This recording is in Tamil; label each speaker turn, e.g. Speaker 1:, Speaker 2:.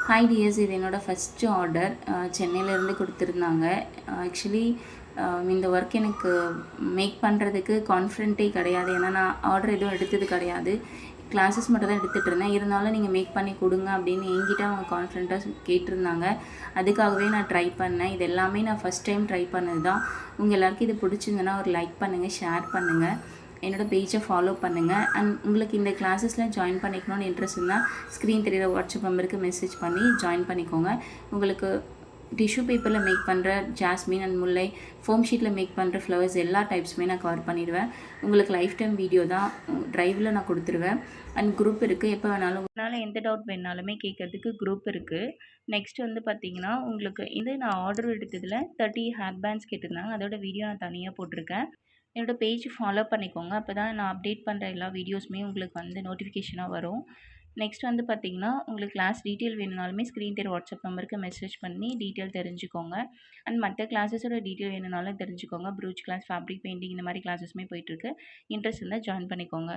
Speaker 1: ஹாய் டியர்ஸ், இது என்னோடய ஃபஸ்ட்டு ஆர்டர். சென்னையிலேருந்து கொடுத்துருந்தாங்க. ஆக்சுவலி இந்த ஒர்க் எனக்கு மேக் பண்ணுறதுக்கு கான்ஃபிடென்ட்டே கிடையாது. ஏன்னா நான் ஆர்டர் எதுவும் எடுத்தது கிடையாது. கிளாஸஸ் மட்டும் தான் எடுத்துகிட்டு இருந்தேன். இருந்தாலும் நீங்கள் மேக் பண்ணி கொடுங்க அப்படின்னு என்கிட்ட அவங்க கான்ஃபிடென்ட்டாக கேட்டிருந்தாங்க. அதுக்காகவே நான் ட்ரை பண்ணேன். இது எல்லாமே நான் ஃபஸ்ட் டைம் ட்ரை பண்ணது தான். உங்கள் எல்லாருக்கும் இது பிடிச்சிருந்ததுன்னா ஒரு லைக் பண்ணுங்கள், ஷேர் பண்ணுங்கள், என்னோடய பேஜை ஃபாலோ பண்ணுங்கள். அண்ட் உங்களுக்கு இந்த கிளாஸஸில் ஜாயின் பண்ணிக்கணும்னு இன்ட்ரெஸ்ட் இருந்தால் ஸ்க்ரீன் தெரிகிற வாட்ஸ்அப் நம்பருக்கு மெசேஜ் பண்ணி ஜாயின் பண்ணிக்கோங்க. உங்களுக்கு டிஷ்யூ பேப்பரில் மேக் பண்ணுற ஜாஸ்மின் அண்ட் முல்லை, ஃபோம் ஷீட்டில் மேக் பண்ணுற ஃப்ளவர்ஸ் எல்லா டைப்ஸுமே நான் கவர் பண்ணிடுவேன். உங்களுக்கு லைஃப் டைம் வீடியோ தான் ட்ரைவில் நான் கொடுத்துருவேன். அண்ட் குரூப் இருக்குது. எப்போ வேணாலும் எந்த டவுட் வேணாலுமே கேட்குறதுக்கு குரூப் இருக்குது. நெக்ஸ்ட் வந்து பார்த்திங்கன்னா, உங்களுக்கு நான் ஆர்டர் எடுத்ததில் 30 ஹேர் பேண்ட்ஸ் கேட்டிருந்தாங்க. அதோட வீடியோ நான் தனியாக போட்டிருக்கேன். என்னோடய பேஜ் ஃபாலோ பண்ணிக்கோங்க. அப்போ தான் நான் அப்டேட் பண்ணுற எல்லா வீடியோஸுமே உங்களுக்கு வந்து நோட்டிஃபிகேஷனாக வரும். நெக்ஸ்ட் வந்து பார்த்திங்கன்னா, உங்களுக்கு கிளாஸ் டீட்டெயில் வேணுனாலுமே ஸ்க்ரீன் தெரிகிற வாட்ஸ்அப் நம்பருக்கு மெசேஜ் பண்ணி டீட்டெயில் தெரிஞ்சுக்கோங்க. அண்ட் மற்ற கிளாஸஸோட டீட்டெயில் வேணுனாலும் தெரிஞ்சுக்கோங்க. ப்ரூச் கிளாஸ், ஃபேப்ரிக் பெயிண்டிங் இந்த மாதிரி கிளாஸஸுமே போயிட்டுருக்கு. இன்ட்ரெஸ்ட் இருந்தால் ஜாயின் பண்ணிக்கோங்க.